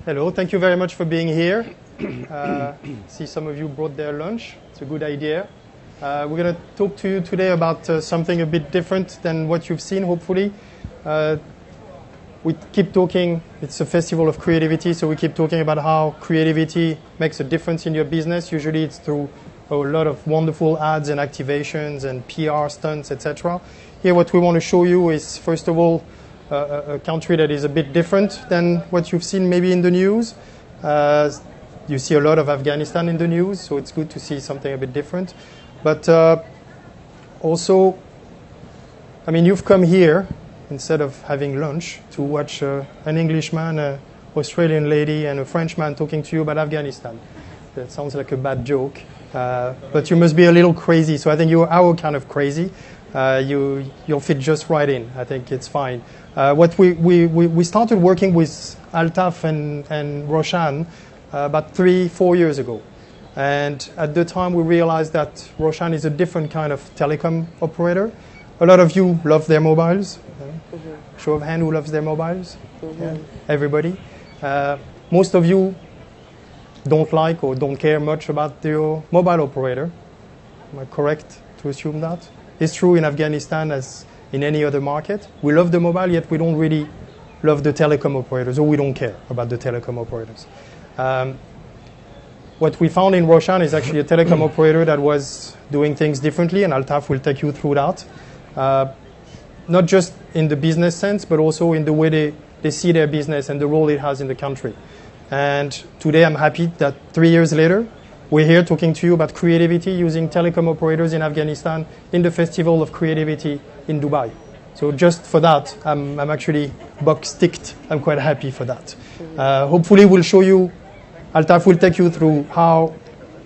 Hello, thank you very much for being here. See some of you brought their lunch. It's a good idea. We're going to talk to you today about something a bit different than what you've seen, hopefully. We keep talking, it's a festival of creativity, so we keep talking about how creativity makes a difference in your business. Usually it's through a lot of wonderful ads and activations and PR stunts, etc. Here what we want to show you is, first of all, a country that is a bit different than what you've seen maybe in the news. You see a lot of Afghanistan in the news, so it's good to see something a bit different. But also, I mean, you've come here instead of having lunch to watch an Englishman, an Australian lady, and a Frenchman talking to you about Afghanistan. That sounds like a bad joke, but you must be a little crazy. So I think you're our kind of crazy. You'll fit just right in. I think it's fine. What we started working with Altaf and Roshan about 3-4 years ago. And at the time, we realized that Roshan is a different kind of telecom operator. A lot of you love their mobiles. Show of hand, who loves their mobiles? Yeah. Everybody. Most of you don't like or don't care much about your mobile operator. Am I correct to assume that? It's true in Afghanistan as in any other market. We love the mobile, yet we don't really love the telecom operators, or we don't care about the telecom operators. What we found in Roshan is actually a telecom operator that was doing things differently, and Altaf will take you through that. Not just in the business sense, but also in the way they see their business and the role it has in the country. And today I'm happy that 3 years later, we're here talking to you about creativity using telecom operators in Afghanistan in the Festival of Creativity in Dubai. So just for that, I'm actually box-ticked. I'm quite happy for that. Hopefully we'll show you, Altaf will take you through how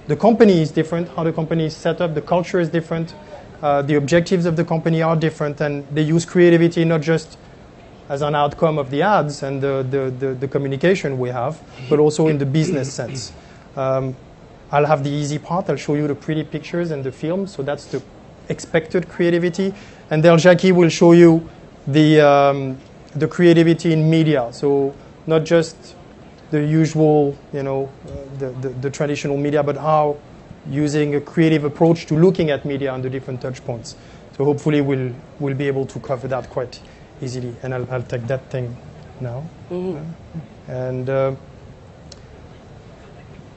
the company is different, how the company is set up, the culture is different, the objectives of the company are different, and they use creativity not just as an outcome of the ads and the communication we have, but also in the business sense. I'll have the easy part. I'll show you the pretty pictures and the film. So that's the expected creativity. And then Jacqui will show you the creativity in media. So not just the usual, the traditional media, but how using a creative approach to looking at media and the different touch points. So hopefully we'll be able to cover that quite easily. And I'll take that thing now. Mm-hmm. And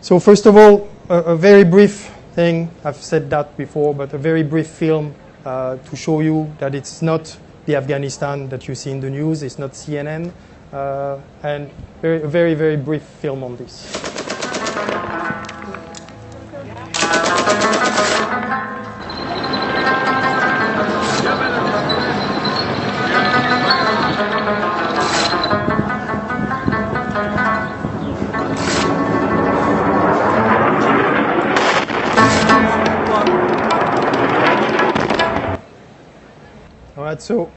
so first of all, a very brief thing. I've said that before, but a very brief film to show you that it's not the Afghanistan that you see in the news. It's not CNN. And a very, very brief film on this. So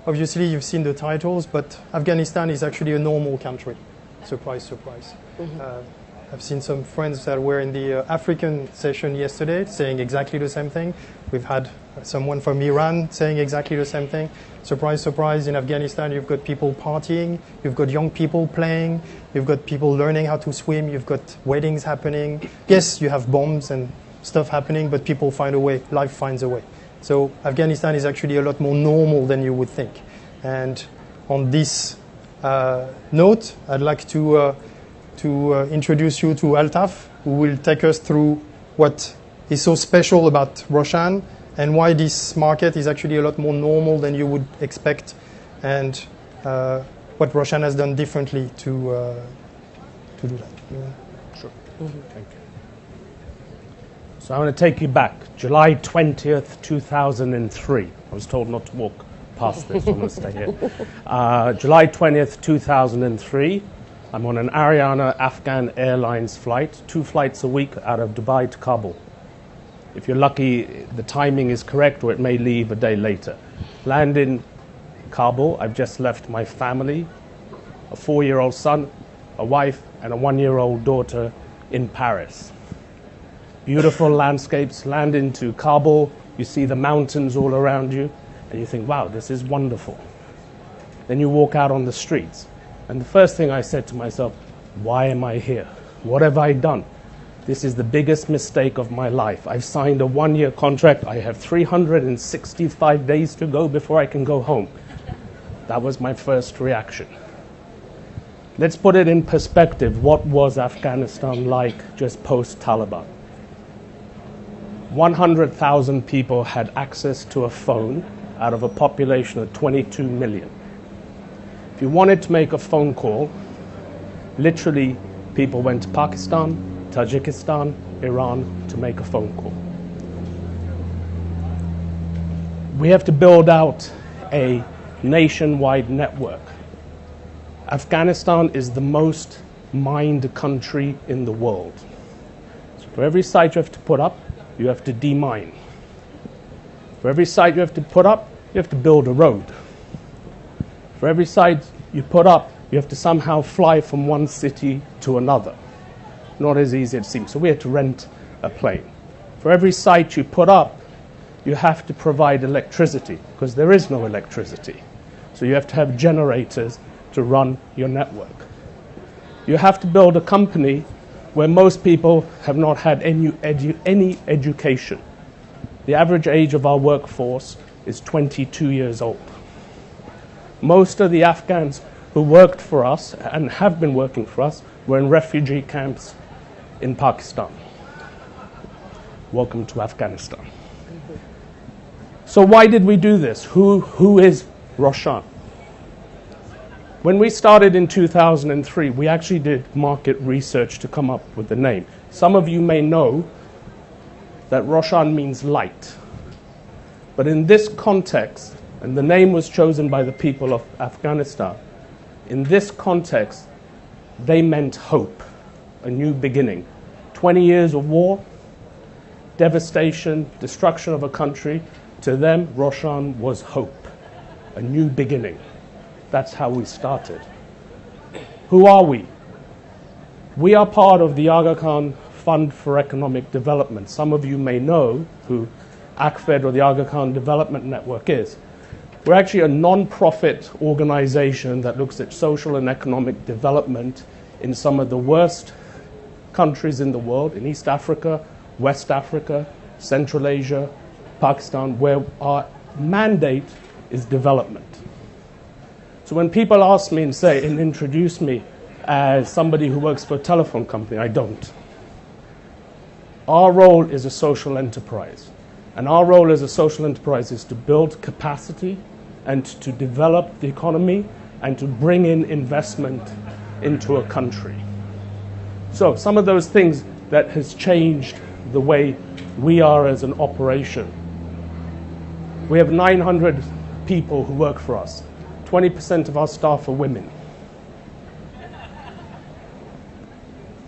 obviously you've seen the titles, but Afghanistan is actually a normal country. Surprise, surprise. Mm-hmm. I've seen some friends that were in the African session yesterday saying exactly the same thing. We've had someone from Iran saying exactly the same thing. Surprise, surprise, in Afghanistan you've got people partying, you've got young people playing, you've got people learning how to swim, you've got weddings happening. Yes, you have bombs and stuff happening, but people find a way, life finds a way. So Afghanistan is actually a lot more normal than you would think. And on this note, I'd like to introduce you to Altaf, who will take us through what is so special about Roshan and why this market is actually a lot more normal than you would expect, and what Roshan has done differently to do that. Yeah. Sure. Mm-hmm. Thank you. So I want to take you back, July 20th, 2003. I was told not to walk past this, so I'm going to stay here. July 20th, 2003. I'm on an Ariana Afghan Airlines flight, 2 flights a week out of Dubai to Kabul. If you're lucky, the timing is correct, or it may leave a day later. Land in Kabul. I've just left my family, a 4-year-old son, a wife, and a 1-year-old daughter in Paris. Beautiful landscapes, land into Kabul, you see the mountains all around you, and you think, wow, this is wonderful. Then you walk out on the streets. And the first thing I said to myself, why am I here? What have I done? This is the biggest mistake of my life. I've signed a 1-year contract. I have 365 days to go before I can go home. That was my first reaction. Let's put it in perspective. What was Afghanistan like just post-Taliban? 100,000 people had access to a phone out of a population of 22 million. If you wanted to make a phone call, literally people went to Pakistan, Tajikistan, Iran to make a phone call. We have to build out a nationwide network. Afghanistan is the most mined country in the world. So for every site you have to put up, you have to demine. For every site you have to put up, you have to build a road. For every site you put up, you have to somehow fly from one city to another. Not as easy as it seems. So we had to rent a plane. For every site you put up, you have to provide electricity, because there is no electricity. So you have to have generators to run your network. You have to build a company where most people have not had any education. The average age of our workforce is 22 years old. Most of the Afghans who worked for us and have been working for us were in refugee camps in Pakistan. Welcome to Afghanistan. So why did we do this? Who is Roshan? When we started in 2003, we actually did market research to come up with the name. Some of you may know that Roshan means light. But in this context, and the name was chosen by the people of Afghanistan, in this context, they meant hope, a new beginning. 20 years of war, devastation, destruction of a country. To them, Roshan was hope, a new beginning. That's how we started. Who are we? We are part of the Aga Khan Fund for Economic Development. Some of you may know who ACFED or the Aga Khan Development Network is. We're actually a non-profit organization that looks at social and economic development in some of the worst countries in the world, in East Africa, West Africa, Central Asia, Pakistan, where our mandate is development. So when people ask me and introduce me as somebody who works for a telephone company, I don't. Our role is a social enterprise. And our role as a social enterprise is to build capacity and to develop the economy and to bring in investment into a country. So some of those things that has changed the way we are as an operation. We have 900 people who work for us. 20% of our staff are women.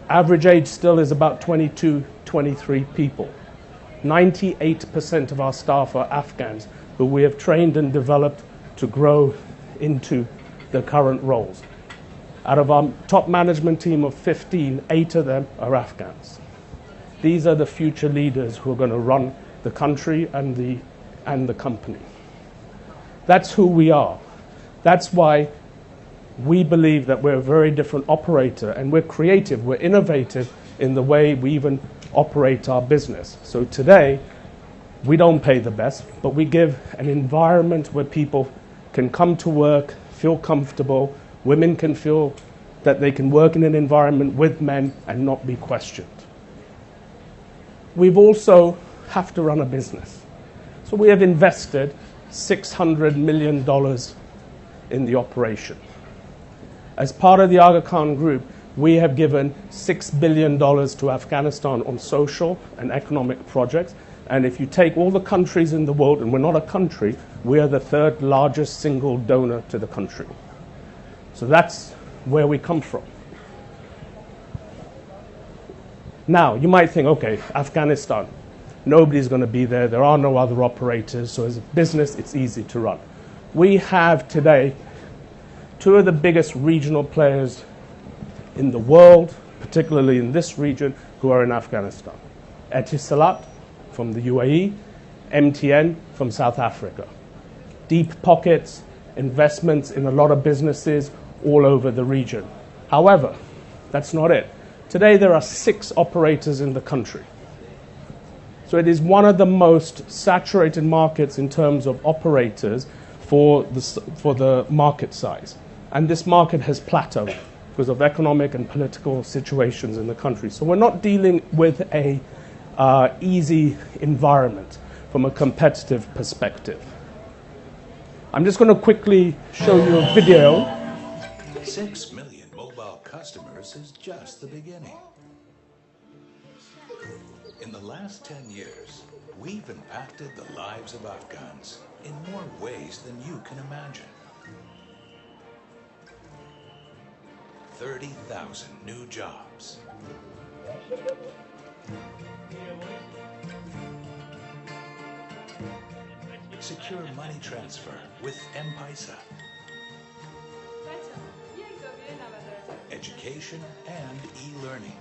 Average age still is about 22, 23 people. 98% of our staff are Afghans who we have trained and developed to grow into the current roles. Out of our top management team of 15, 8 of them are Afghans. These are the future leaders who are going to run the country and the company. That's who we are. That's why we believe that we're a very different operator, and we're creative, we're innovative in the way we even operate our business. So today, we don't pay the best, but we give an environment where people can come to work, feel comfortable, women can feel that they can work in an environment with men and not be questioned. We've also have to run a business. So we have invested $600 million in the operation. As part of the Aga Khan Group, we have given $6 billion to Afghanistan on social and economic projects. And if you take all the countries in the world, and we're not a country, we are the third largest single donor to the country. So that's where we come from. Now, you might think, okay, Afghanistan, nobody's going to be there. There are no other operators. So as a business, it's easy to run. We have today two of the biggest regional players in the world, particularly in this region, who are in Afghanistan. Etisalat from the UAE, MTN from South Africa. Deep pockets, investments in a lot of businesses, all over the region. However, that's not it. Today there are 6 operators in the country. So it is one of the most saturated markets in terms of operators for the market size. And this market has plateaued because of economic and political situations in the country. So we're not dealing with a easy environment from a competitive perspective. I'm just going to quickly show you a video. 6 million mobile customers is just the beginning. In the last 10 years, we've impacted the lives of Afghans in more ways than you can imagine. 30,000 new jobs. Secure money transfer with M-Paisa. Education and e-learning.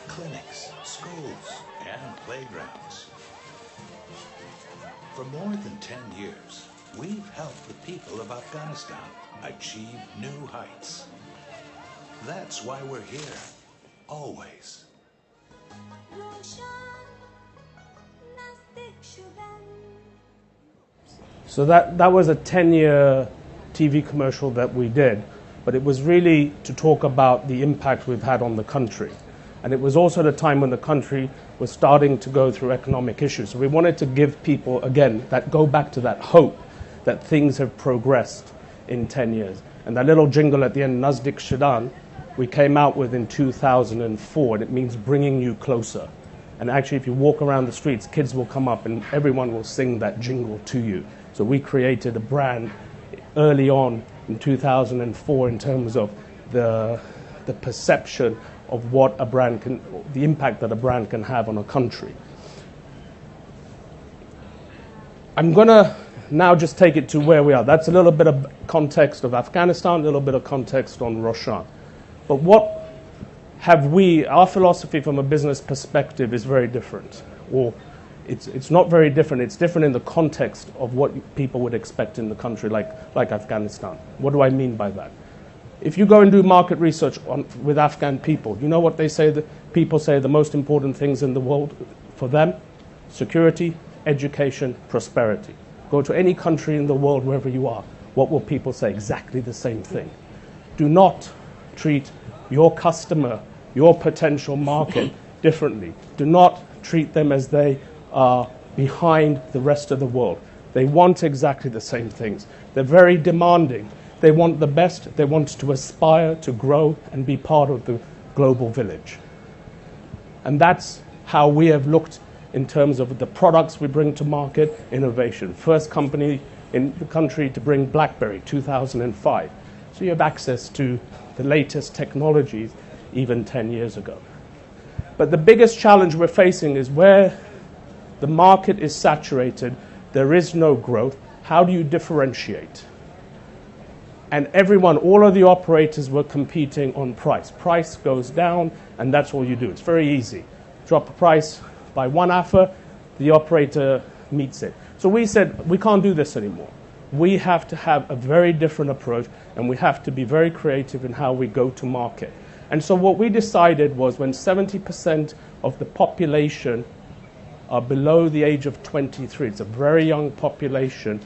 Clinics, schools, and playgrounds. For more than 10 years, we've helped the people of Afghanistan achieve new heights. That's why we're here, always. So that was a 10-year TV commercial that we did, but it was really to talk about the impact we've had on the country. And it was also at a time when the country was starting to go through economic issues. So we wanted to give people, again, go back to that hope that things have progressed in 10 years. And that little jingle at the end, Nazdik Shidan, we came out with in 2004, and it means bringing you closer. And actually, if you walk around the streets, kids will come up and everyone will sing that jingle to you. So we created a brand early on in 2004 in terms of the perception of what a brand can, the impact that a brand can have on a country. I'm going to now just take it to where we are. That's a little bit of context of Afghanistan, a little bit of context on Roshan. But what have we, our philosophy from a business perspective is very different. Or it's not very different, it's different in the context of what people would expect in the country like Afghanistan. What do I mean by that? If you go and do market research with Afghan people, you know what they say, people say the most important things in the world for them? Security, education, prosperity. Go to any country in the world, wherever you are, what will people say? Exactly the same thing. Do not treat your customer, your potential market differently. Do not treat them as they are behind the rest of the world. They want exactly the same things. They're very demanding. They want the best. They want to aspire to grow and be part of the global village. And that's how we have looked in terms of the products we bring to market, innovation. First company in the country to bring BlackBerry, 2005. So you have access to the latest technologies even 10 years ago. But the biggest challenge we're facing is where the market is saturated, there is no growth. How do you differentiate? And everyone, all of the operators were competing on price. Price goes down, and that's all you do. It's very easy. Drop a price by 1 AFA, the operator meets it. So we said, we can't do this anymore. We have to have a very different approach, and we have to be very creative in how we go to market. And so what we decided was when 70% of the population are below the age of 23, it's a very young population,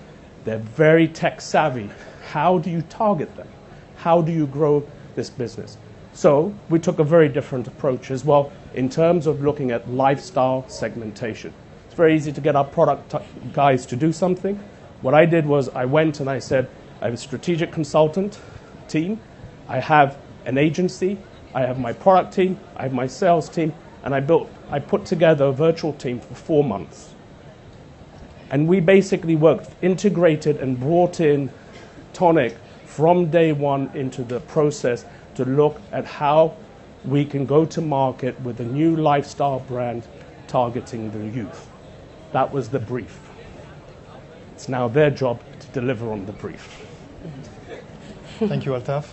they're very tech savvy. How do you target them? How do you grow this business? So we took a very different approach as well in terms of looking at lifestyle segmentation. It's very easy to get our product guys to do something. What I did was I went and I said, I have a strategic consultant team, I have an agency, I have my product team, I have my sales team, and I put together a virtual team for 4 months. And we basically worked, integrated and brought in Tonic from day one into the process to look at how we can go to market with a new lifestyle brand targeting the youth. That was the brief. It's now their job to deliver on the brief. Thank you, Altaf.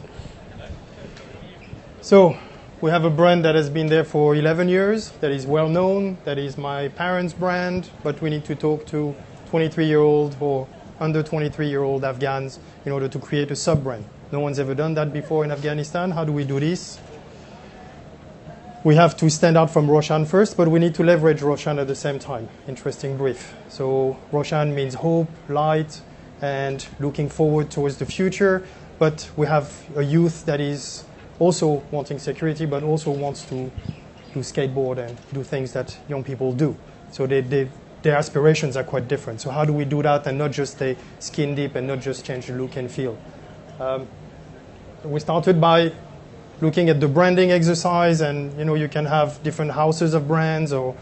So we have a brand that has been there for 11 years, that is well known, that is my parents' brand, but we need to talk to 23-year-old or under 23-year-old Afghans in order to create a sub-brand. No one's ever done that before in Afghanistan. How do we do this? We have to stand out from Roshan first, but we need to leverage Roshan at the same time. Interesting brief. So Roshan means hope, light, and looking forward towards the future. But we have a youth that is also wanting security, but also wants to do skateboard and do things that young people do. So their aspirations are quite different. So how do we do that and not just stay skin deep and not just change the look and feel? We started by looking at the branding exercise, and you can have different houses of brands or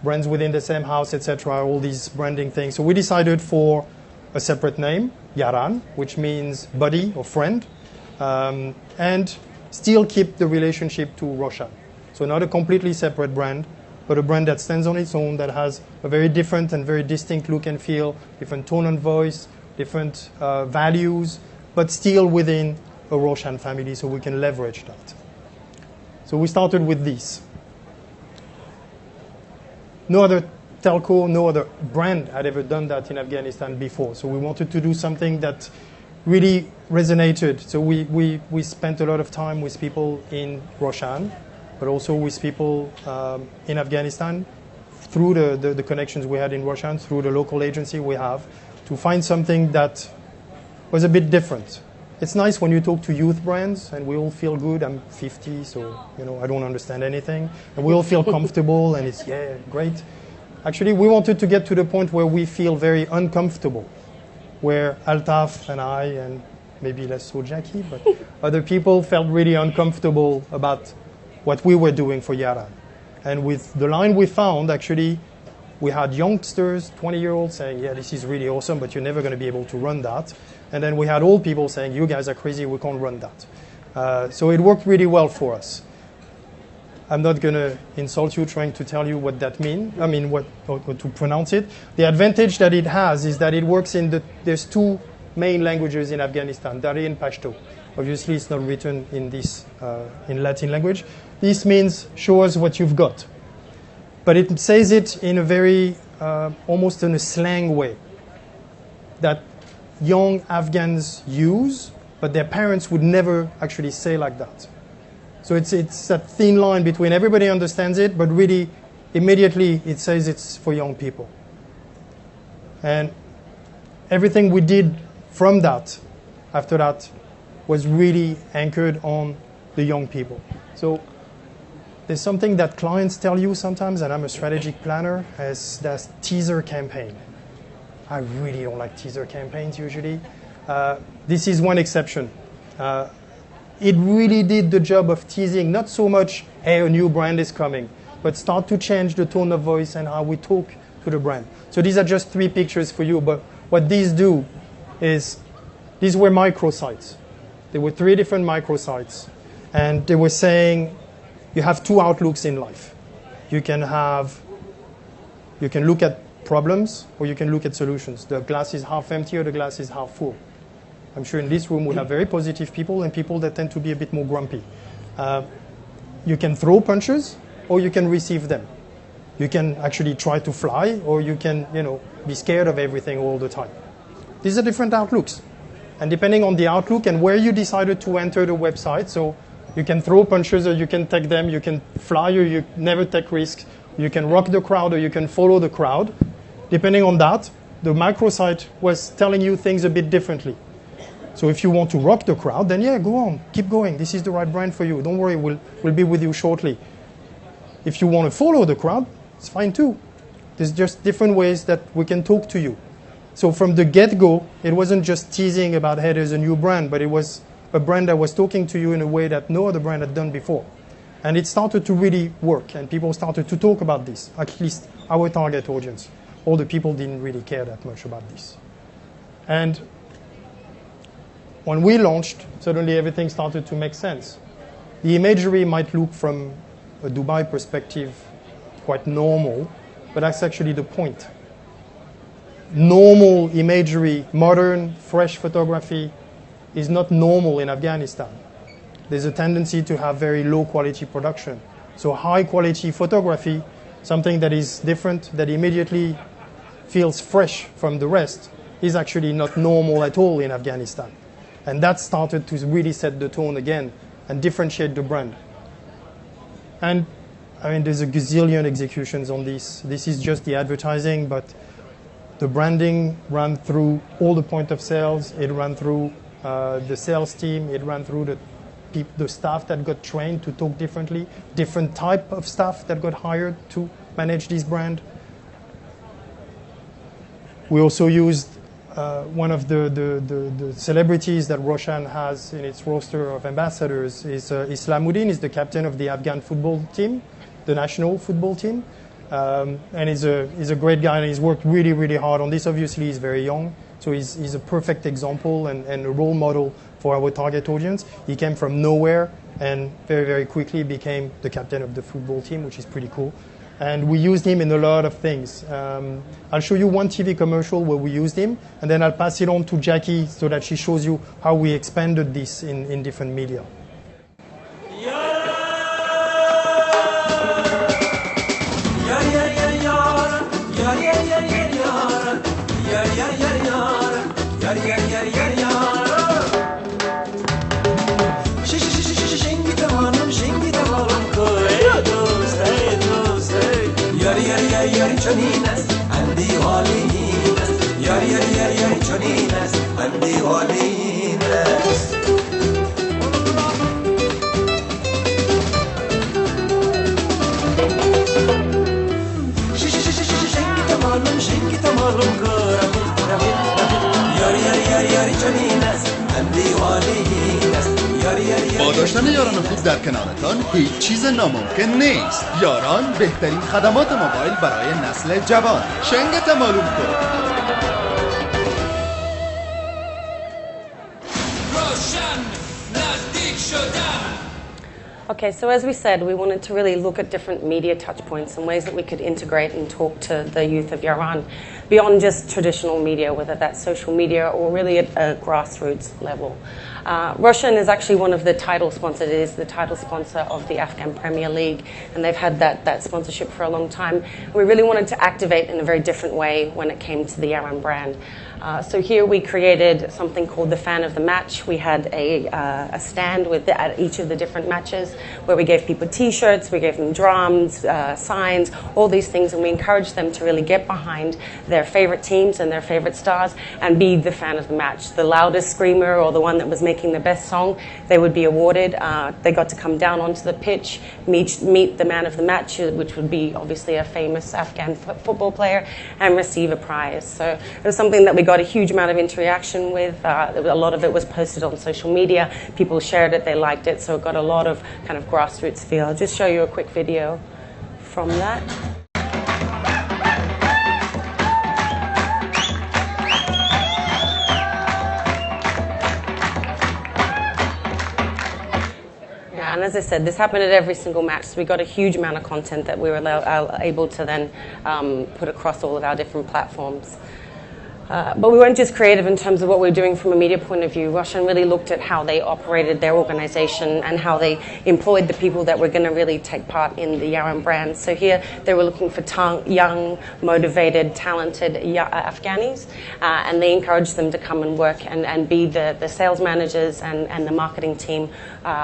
brands within the same house, etc. All these branding things. So we decided for a separate name, Yaran, which means buddy or friend, and still keep the relationship to Roshan. So not a completely separate brand, but a brand that stands on its own, that has a very different and very distinct look and feel, different tone and voice, different values, but still within a Roshan family, so we can leverage that. So we started with this. No other telco, no other brand had ever done that in Afghanistan before. So we wanted to do something that really resonated. So we spent a lot of time with people in Roshan, but also with people in Afghanistan through the connections we had in Roshan, through the local agency we have, to find something that was a bit different. It's nice when you talk to youth brands and we all feel good. I'm 50, so I don't understand anything. And we all feel comfortable and it's, yeah, great. Actually, we wanted to get to the point where we feel very uncomfortable, where Altaf and I, and maybe less so Jacqui, but other people felt really uncomfortable about what we were doing for Yaran. And with the line we found, actually, we had youngsters, 20-year-olds saying, yeah, this is really awesome, but you're never going to be able to run that. And then we had old people saying, you guys are crazy, we can't run that. So it worked really well for us. I'm not going to insult you trying to tell you what that means, what to pronounce it. The advantage that it has is that it works there's two main languages in Afghanistan, Dari and Pashto. Obviously, it's not written in in Latin language. This means show us what you've got. But it says it in a very, almost in a slang way, that young Afghans use, but their parents would never actually say like that. So it's that thin line between everybody understands it, but really immediately it says it's for young people. And everything we did from that, after that, was really anchored on the young people. So there's something that clients tell you sometimes, and I'm a strategic planner, as that's teaser campaign. I really don't like teaser campaigns usually. This is one exception. It really did the job of teasing, not so much, hey, a new brand is coming, but start to change the tone of voice and how we talk to the brand. So these are just 3 pictures for you, but what these do is, these were microsites. There were 3 different microsites, and they were saying, you have 2 outlooks in life. You can look at problems, or you can look at solutions. The glass is half empty or the glass is half full. I'm sure in this room we have very positive people and people that tend to be a bit more grumpy. You can throw punches or you can receive them. You can actually try to fly, or you can, be scared of everything all the time. These are different outlooks. And depending on the outlook and where you decided to enter the website, so you can throw punches or you can take them, you can fly or you never take risks, you can rock the crowd or you can follow the crowd. Depending on that, the microsite was telling you things a bit differently. So if you want to rock the crowd, then yeah, go on, keep going. This is the right brand for you. Don't worry, we'll be with you shortly. If you want to follow the crowd, it's fine too. There's just different ways that we can talk to you. So from the get-go, it wasn't just teasing about, hey, there's a new brand, but it was a brand that was talking to you in a way that no other brand had done before. And it started to really work, and people started to talk about this, at least our target audience. All the people didn't really care that much about this. And when we launched, suddenly everything started to make sense. The imagery might look from a Dubai perspective quite normal, but that's actually the point. Normal imagery, modern, fresh photography is not normal in Afghanistan. There's a tendency to have very low quality production. So high quality photography, something that is different, that immediately feels fresh from the rest, is actually not normal at all in Afghanistan. And that started to really set the tone again and differentiate the brand. And I mean, there's a gazillion executions on this. This is just the advertising, but the branding ran through all the point of sales. It ran through the sales team. It ran through the staff that got trained to talk differently, different type of staff that got hired to manage this brand. We also used one of the celebrities that Roshan has in its roster of ambassadors is Islamuddin, is the captain of the Afghan football team, the national football team. And he's a great guy, and he's worked really, really hard on this. Obviously, he's very young, so he's a perfect example and a role model for our target audience. He came from nowhere and very, very quickly became the captain of the football team, which is pretty cool. And we used him in a lot of things. I'll show you one TV commercial where we used him, and then I'll pass it on to Jacqui so that she shows you how we expanded this in different media. با داشتن یاران خوب در کنارتان هیچ چیز ناممکن نیست. یاران بهترین خدمات موبایل برای نسل جوان. شنگت معلوم کن. Okay, so as we said, we wanted to really look at different media touch points and ways that we could integrate and talk to the youth of Iran beyond just traditional media, whether that's social media or really at a grassroots level. Roshan is actually one of the title sponsors. It is the title sponsor of the Afghan Premier League, and they've had that sponsorship for a long time. We really wanted to activate in a very different way when it came to the Iran brand. So here we created something called the Fan of the Match. We had a stand at each of the different matches where we gave people T-shirts, we gave them drums, signs, all these things, and we encouraged them to really get behind their favorite teams and their favorite stars and be the fan of the match. The loudest screamer or the one that was making the best song, they would be awarded. They got to come down onto the pitch, meet the man of the match, which would be obviously a famous Afghan football player, and receive a prize. So it was something that we got a huge amount of interaction with. A lot of it was posted on social media. People shared it, they liked it, so it got a lot of kind of grassroots feel. I'll just show you a quick video from that. And as I said, this happened at every single match, so we got a huge amount of content that we were able to then put across all of our different platforms. But we weren't just creative in terms of what we were doing from a media point of view. Roshan really looked at how they operated their organization and how they employed the people that were going to really take part in the Yaran brand. So here they were looking for young, motivated, talented Afghanis, and they encouraged them to come and work and be the sales managers and the marketing team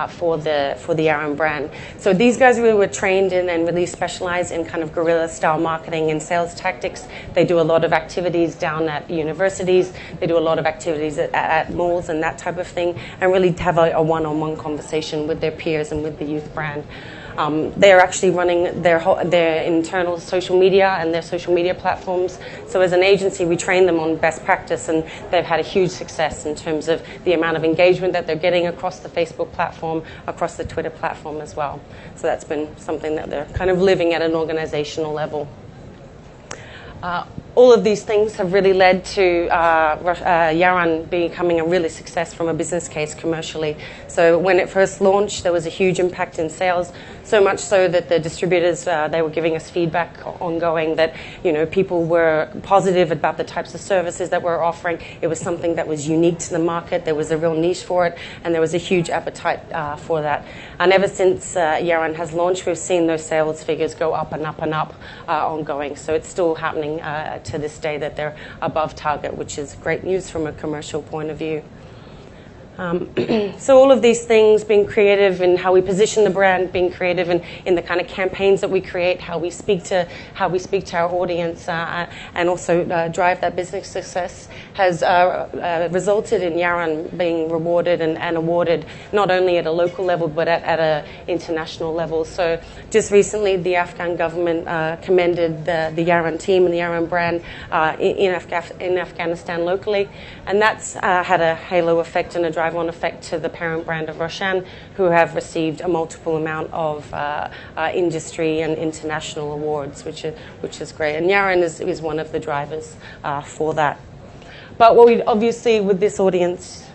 for the Yaran brand. So these guys really were trained in and really specialized in kind of guerrilla style marketing and sales tactics. They do a lot of activities down at universities, they do a lot of activities at malls and that type of thing, and really have a one-on-one conversation with their peers and with the youth brand. They're actually running their internal social media and their social media platforms. So as an agency, we train them on best practice, and they've had a huge success in terms of the amount of engagement that they're getting across the Facebook platform, across the Twitter platform as well. So that's been something that they're kind of living at an organizational level. All of these things have really led to Yaran becoming a really success from a business case commercially. So when it first launched, there was a huge impact in sales, so much so that the distributors, they were giving us feedback ongoing that, people were positive about the types of services that we're offering. It was something that was unique to the market. There was a real niche for it, and there was a huge appetite for that. And ever since Yaran has launched, we've seen those sales figures go up and up and up ongoing. So it's still happening to this day that they're above target, which is great news from a commercial point of view. So all of these things, being creative in how we position the brand, being creative in the kind of campaigns that we create, how we speak to our audience, and also drive that business success, has resulted in Yaran being rewarded and awarded not only at a local level but at an international level. So just recently, the Afghan government commended the Yaran team and the Yaran brand in Afghanistan locally, and that's had a halo effect and a drive-on effect to the parent brand of Roshan, who have received a multiple amount of industry and international awards, which is great. And Yaran is one of the drivers for that. But what we obviously, with this audience,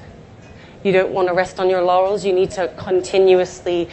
you don't want to rest on your laurels. You need to continuously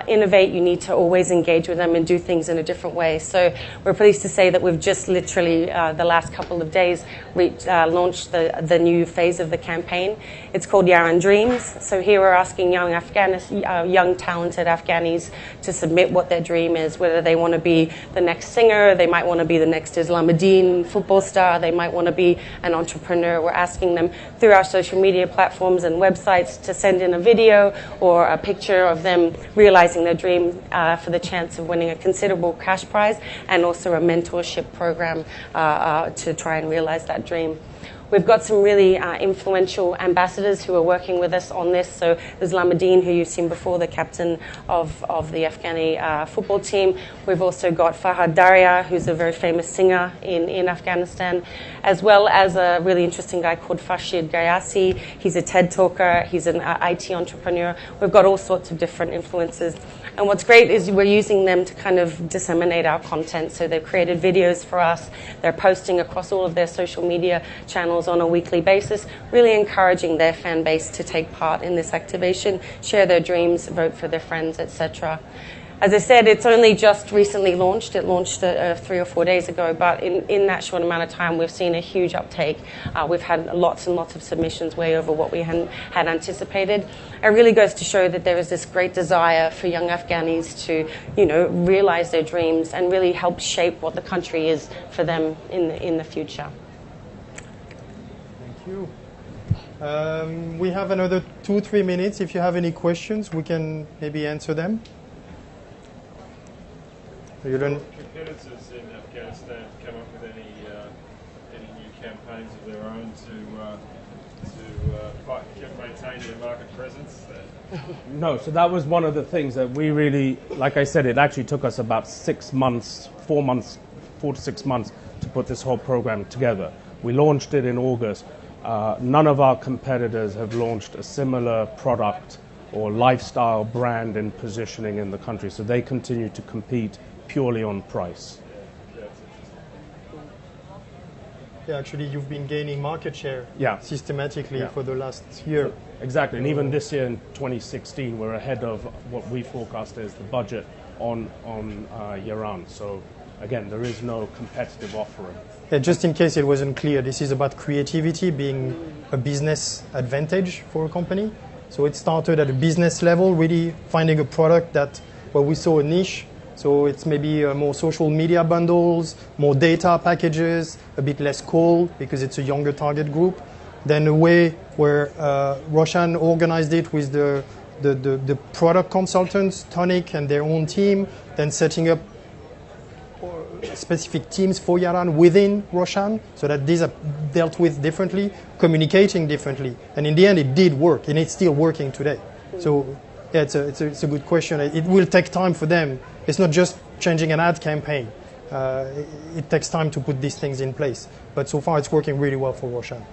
innovate. You need to always engage with them and do things in a different way. So we're pleased to say that we've just literally, the last couple of days, launched the new phase of the campaign. It's called Yaran Dreams. So here we're asking young talented Afghanis to submit what their dream is, whether they want to be the next singer, they might want to be the next Islamuddin football star, they might want to be an entrepreneur. We're asking them through our social media platforms and websites to send in a video or a picture of them realizing their dream for the chance of winning a considerable cash prize and also a mentorship program to try and realize that dream. We've got some really influential ambassadors who are working with us on this. So there's Islamuddin, who you've seen before, the captain of the Afghani football team. We've also got Fahad Daria, who's a very famous singer in Afghanistan, as well as a really interesting guy called Farshid Gayasi. He's a TED talker. He's an IT entrepreneur. We've got all sorts of different influencers. And what's great is we're using them to kind of disseminate our content. So they've created videos for us. They're posting across all of their social media channels on a weekly basis, really encouraging their fan base to take part in this activation, share their dreams, vote for their friends, etc. As I said, it's only just recently launched. It launched 3 or 4 days ago, but in that short amount of time, we've seen a huge uptake. We've had lots and lots of submissions, way over what we had anticipated. It really goes to show that there is this great desire for young Afghanis to, realize their dreams and really help shape what the country is for them in the future. Thank you. We have another 2-3 minutes. If you have any questions, we can maybe answer them. You don't. Competitors in Afghanistan come up with any new campaigns of their own to maintain their market presence? No, so that was one of the things that we really, like I said, it actually took us about 6 months, 4 to 6 months to put this whole program together. We launched it in August. None of our competitors have launched a similar product or lifestyle brand and positioning in the country, so they continue to compete purely on price. Yeah, actually, you've been gaining market share systematically for the last year. Exactly, and even this year in 2016, we're ahead of what we forecast as the budget on Yaran. So again, there is no competitive offering. Yeah, just in case it wasn't clear, this is about creativity being a business advantage for a company. So it started at a business level, really finding a product that, we saw a niche. So it's maybe more social media bundles, more data packages, a bit less call because it's a younger target group. Then a way where Roshan organized it with the product consultants, Tonic and their own team, then setting up specific teams for Yaran within Roshan so that these are dealt with differently, communicating differently. And in the end, it did work, and it's still working today. So yeah, it's a good question. It will take time for them. It's not just changing an ad campaign. It takes time to put these things in place. But so far, it's working really well for Roshan.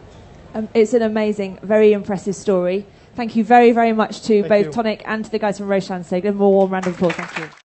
It's an amazing, very impressive story. Thank you very, very much to both Tonic and to the guys from Roshan. So give them a warm round of applause. Thank you.